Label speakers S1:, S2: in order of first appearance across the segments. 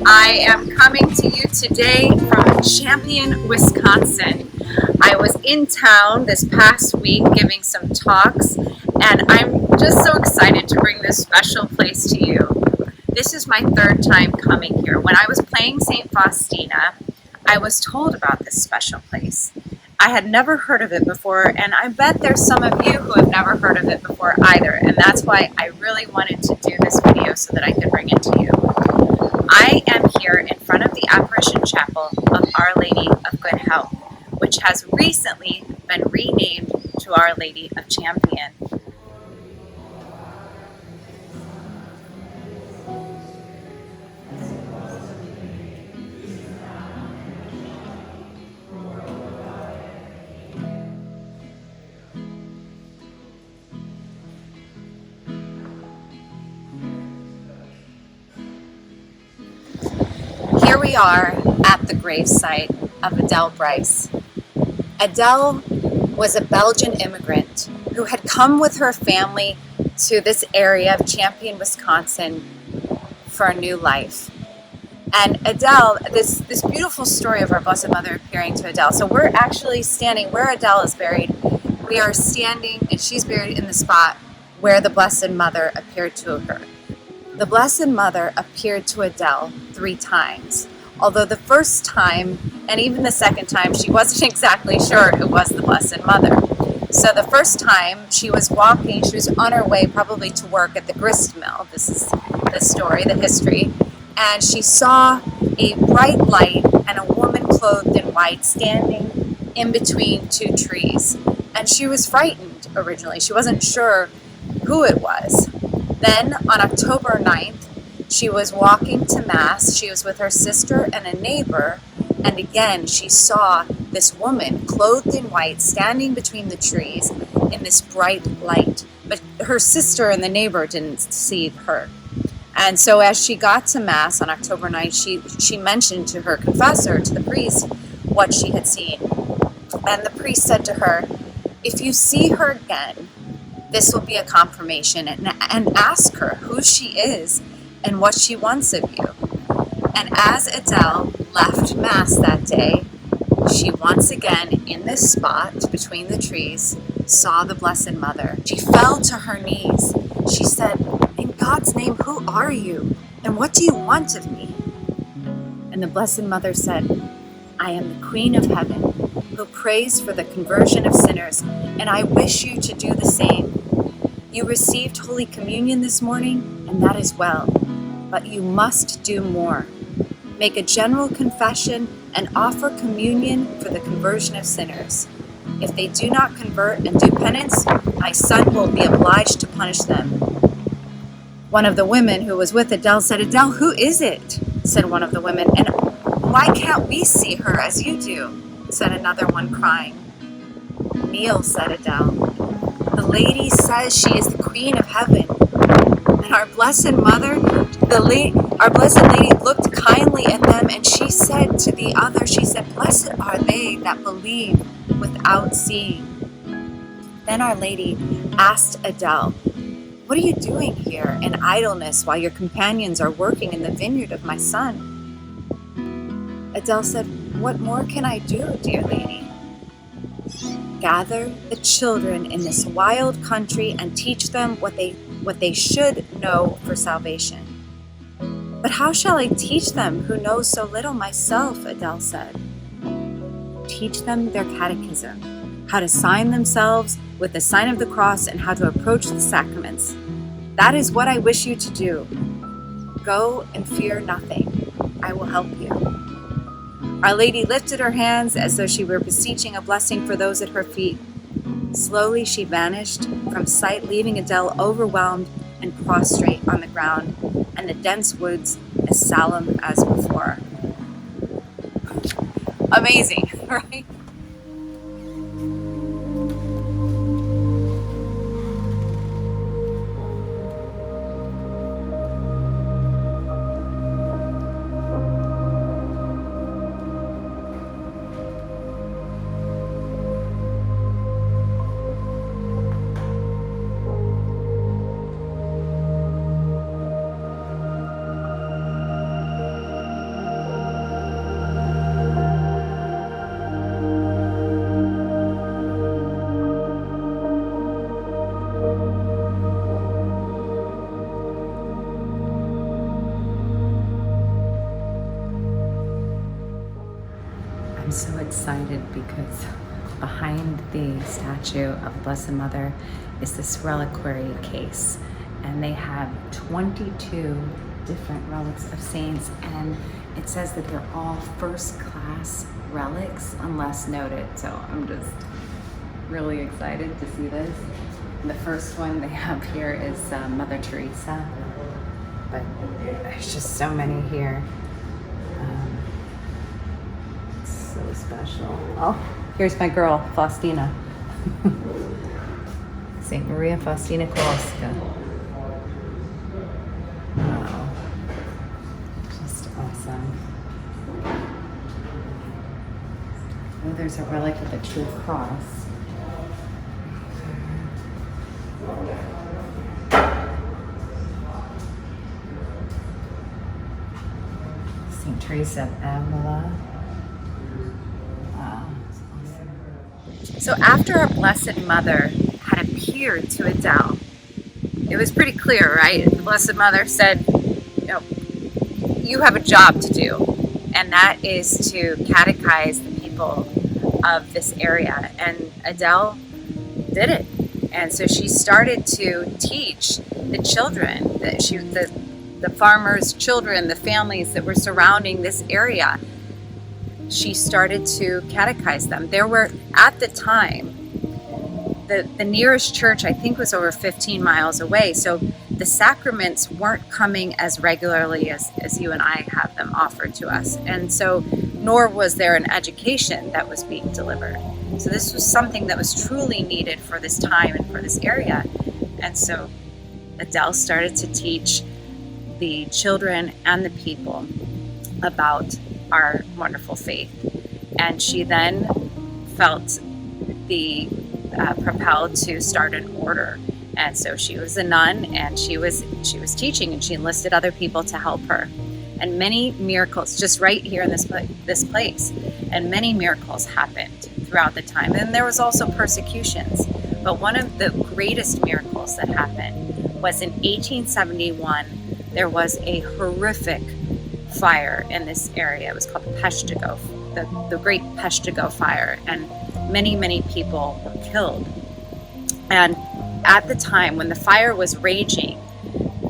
S1: I am coming to you today from Champion, Wisconsin. I was in town this past week giving some talks, and I'm just so excited to bring this special place to you. This is my third time coming here. When I was playing St. Faustina, I was told about this special place. I had never heard of it before, and I bet there's some of you who have never heard of it before either, and that's why I really wanted to do this video so that I could bring it to you. I am here in front of the Apparition Chapel of Our Lady of Good Health, which has recently been renamed to Our Lady of Champion. Here we are at the gravesite of Adele Bryce. Adele was a Belgian immigrant who had come with her family to this area of Champion, Wisconsin for a new life. And Adele, this beautiful story of our Blessed Mother appearing to Adele. So we're actually standing where Adele is buried. We are standing, and she's buried in the spot where the Blessed Mother appeared to her. The Blessed Mother appeared to Adele 3 times. Although the first time, and even the second time, she wasn't exactly sure it was the Blessed Mother. So the first time she was walking, she was on her way probably to work at the grist mill. This is the story, the history. And she saw a bright light and a woman clothed in white standing in between 2 trees. And she was frightened originally. She wasn't sure who it was. Then on October 9th, she was walking to Mass. She was with her sister and a neighbor. And again, she saw this woman clothed in white standing between the trees in this bright light. But her sister and the neighbor didn't see her. And so as she got to Mass on October 9th, she mentioned to her confessor, to the priest, what she had seen. And the priest said to her, "If you see her again, this will be a confirmation, and ask her who she is and what she wants of you." And as Adele left Mass that day, she once again, in this spot between the trees, saw the Blessed Mother. She fell to her knees. She said, "In God's name, who are you? And what do you want of me?" And the Blessed Mother said, "I am the Queen of Heaven, who prays for the conversion of sinners, and I wish you to do the same. You received Holy Communion this morning, and that is well, but you must do more. Make a general confession and offer communion for the conversion of sinners. If they do not convert and do penance, my son will be obliged to punish them." One of the women who was with Adele said, "Adele, who is it?" said one of the women. "And why can't we see her as you do?" said another one, crying. "Kneel," said Adele. "The lady says she is the Queen of Heaven." And our Blessed Mother, our Blessed Lady looked kindly at them, and she said to the other, she said, "Blessed are they that believe without seeing." Then Our Lady asked Adele, "What are you doing here in idleness while your companions are working in the vineyard of my son?" Adele said, "What more can I do, dear lady?" "Gather the children in this wild country and teach them what they should know for salvation." "But how shall I teach them who know so little myself?" Adele said. "Teach them their catechism, how to sign themselves with the sign of the cross, and how to approach the sacraments. That is what I wish you to do. Go and fear nothing. I will help you." Our Lady lifted her hands as though she were beseeching a blessing for those at her feet. Slowly she vanished from sight, leaving Adele overwhelmed and prostrate on the ground, and the dense woods as solemn as before. Amazing, right? excited because behind the statue of the Blessed Mother is this reliquary case, and they have 22 different relics of saints, and it says that they're all first-class relics unless noted. So I'm just really excited to see this. The first one they have here is Mother Teresa, but there's just so many here. It's so special. Oh, here's my girl, Faustina. St. Maria Faustina Kowalska. Wow. Just awesome. Oh, there's a relic of the true cross. St. Teresa of Avila. Wow. So after our Blessed Mother had appeared to Adele, it was pretty clear, right? The Blessed Mother said, you know, you have a job to do, and that is to catechize the people of this area. And Adele did it. And so she started to teach the children, the farmers' children, the families that were surrounding this area. She started to catechize them. There were, at the time, the nearest church, I think, was over 15 miles away. So the sacraments weren't coming as regularly as you and I have them offered to us. And so, nor was there an education that was being delivered. So this was something that was truly needed for this time and for this area. And so Adele started to teach the children and the people about our wonderful faith. And she then felt propelled to start an order. And so she was a nun, and she was teaching, and she enlisted other people to help her. And many miracles, just right here in this place, and many miracles happened throughout the time. And there was also persecutions. But one of the greatest miracles that happened was in 1871. There was a horrific fire in this area. It was called the Peshtigo, the Great Peshtigo Fire, and many, many people were killed. And at the time when the fire was raging,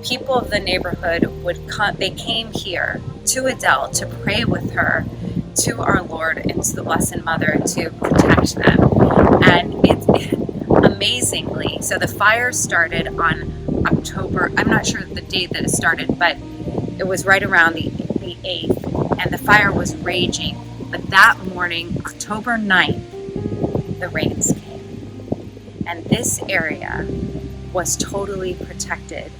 S1: people of the neighborhood they came here to Adele to pray with her to our Lord and to the Blessed Mother to protect them. And amazingly, so the fire started on October, I'm not sure the date that it started, but it was right around the 8th, and the fire was raging. But that morning, October 9th, the rains came. And this area was totally protected.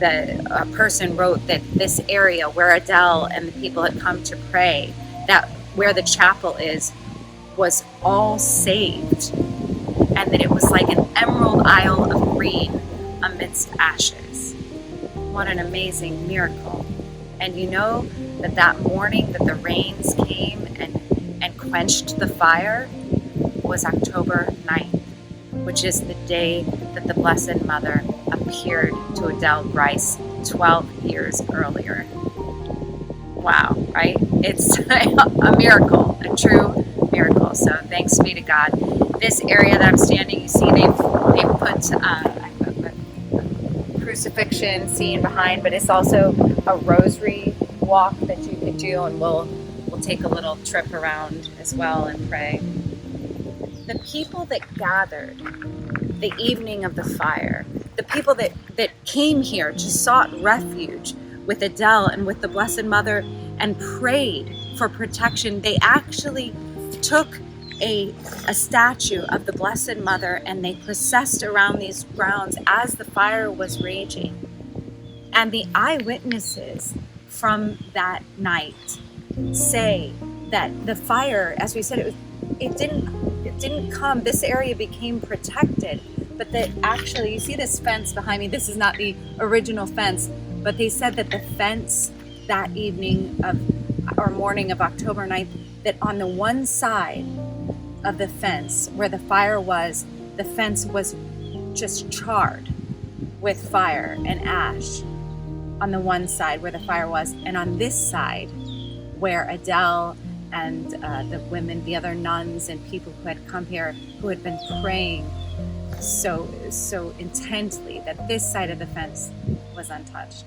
S1: A person wrote that this area where Adele and the people had come to pray, that where the chapel is, was all saved, and that it was like an emerald isle of green amidst ashes. What an amazing miracle. And you know that morning that the rains came and quenched the fire was October 9th, which is the day that the Blessed Mother appeared to Adele Bryce 12 years earlier. Wow, right? It's a miracle, a true miracle. So thanks be to God. This area that I'm standing, you see they've put I put a crucifixion scene behind, but it's also a rosary walk that you can do, and we'll take a little trip around as well and pray. The people that gathered the evening of the fire, the people that came here, just sought refuge with Adele and with the Blessed Mother and prayed for protection. They actually took a statue of the Blessed Mother and they processed around these grounds as the fire was raging. And the eyewitnesses from that night say that the fire, as we said, it didn't come. This area became protected, but that actually, you see this fence behind me. This is not the original fence, but they said that the fence that evening or morning of October 9th, that on the one side of the fence where the fire was, the fence was just charred with fire and ash on the one side where the fire was, and on this side where Adele and the women, the other nuns and people who had come here, who had been praying so intently that this side of the fence was untouched.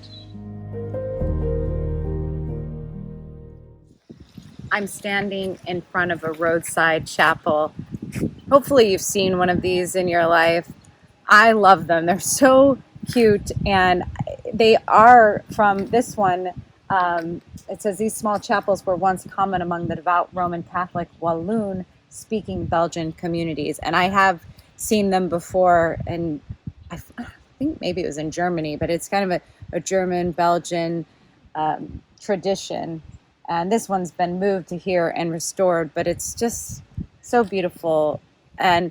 S1: I'm standing in front of a roadside chapel. Hopefully you've seen one of these in your life. I love them. They're so cute, and they are from this one. It says these small chapels were once common among the devout Roman Catholic Walloon speaking Belgian communities. And I have seen them before, and I think maybe it was in Germany, but it's kind of a German Belgian tradition. And this one's been moved to here and restored, but it's just so beautiful. And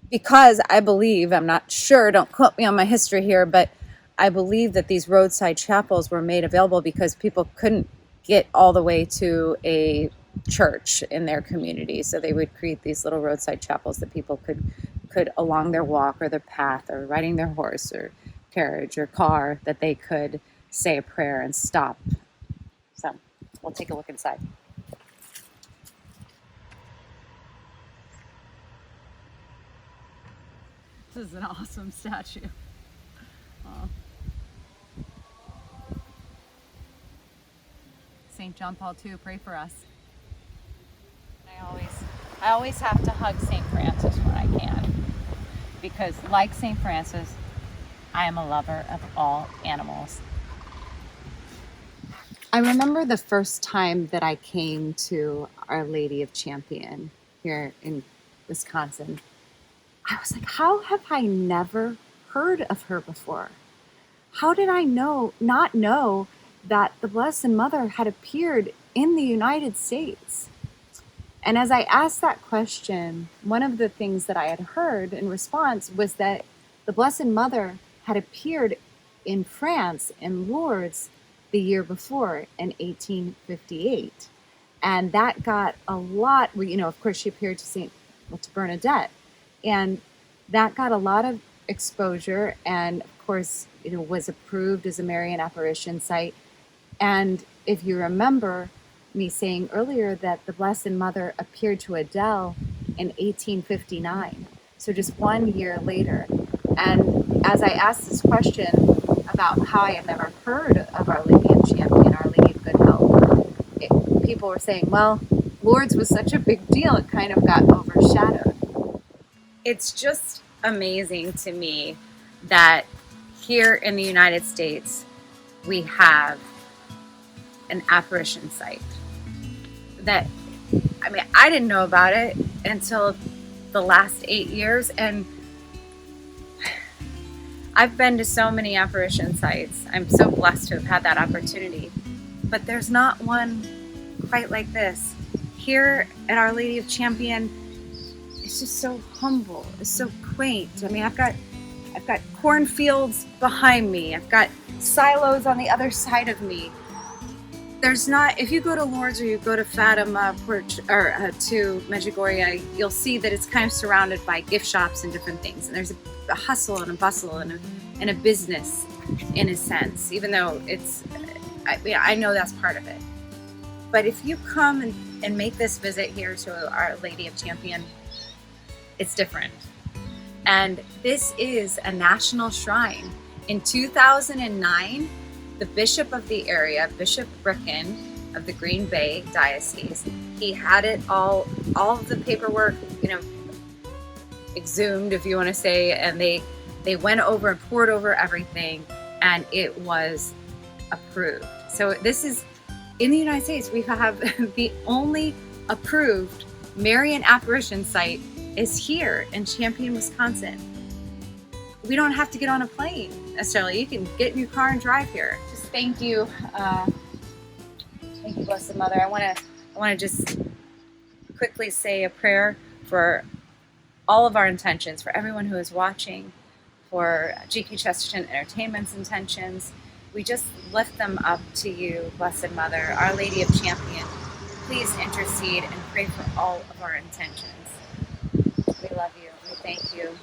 S1: because I believe, I'm not sure, don't quote me on my history here, but I believe that these roadside chapels were made available because people couldn't get all the way to a church in their community. So they would create these little roadside chapels that people could along their walk or their path or riding their horse or carriage or car, that they could say a prayer and stop. So we'll take a look inside. This is an awesome statue. Oh. St. John Paul II, pray for us. I always have to hug St. Francis when I can, because like St. Francis, I am a lover of all animals. I remember the first time that I came to Our Lady of Champion here in Wisconsin. I was like, how have I never heard of her before? How did I not know that the Blessed Mother had appeared in the United States? And as I asked that question, one of the things that I had heard in response was that the Blessed Mother had appeared in France, in Lourdes, the year before, in 1858. And that got a lot, of course she appeared to Bernadette. And that got a lot of exposure, and of course, was approved as a Marian apparition site. And if you remember me saying earlier that the Blessed Mother appeared to Adele in 1859, so just 1 year later. And as I asked this question about how I had never heard of Our Lady of Champion, Our Lady of Good Help, people were saying, well, Lourdes was such a big deal, it kind of got overshadowed. It's just amazing to me that here in the United States, we have an apparition site. I didn't know about it until the last 8 years, and I've been to so many apparition sites. I'm so blessed to have had that opportunity, but there's not one quite like this. Here at Our Lady of Champion, it's just so humble. It's so quaint. I've got cornfields behind me. I've got silos on the other side of me. There's not, if you go to Lourdes or you go to Fatima to Medjugorje, you'll see that it's kind of surrounded by gift shops and different things. And there's a hustle and a bustle and a business in a sense, even though I know that's part of it. But if you come and make this visit here to Our Lady of Champion, it's different. And this is a national shrine. In 2009, the bishop of the area, Bishop Bricken of the Green Bay Diocese, he had it all of the paperwork, exhumed, if you want to say, and they went over and poured over everything, and it was approved. So this is, in the United States, we have the only approved Marian apparition site is here in Champion, Wisconsin. We don't have to get on a plane necessarily. You can get in your car and drive here. Just thank you, Blessed Mother. I want to just quickly say a prayer for all of our intentions, for everyone who is watching, for GQ Chesterton Entertainment's intentions. We just lift them up to you, Blessed Mother, Our Lady of Champion. Please intercede and pray for all of our intentions. We love you. We thank you.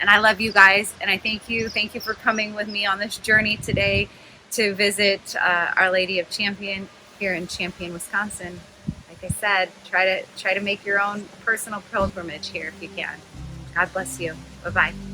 S1: And I love you guys, and I thank you. Thank you for coming with me on this journey today to visit Our Lady of Champion here in Champion, Wisconsin. I said, try to make your own personal pilgrimage here if you can. God bless you. Bye-bye.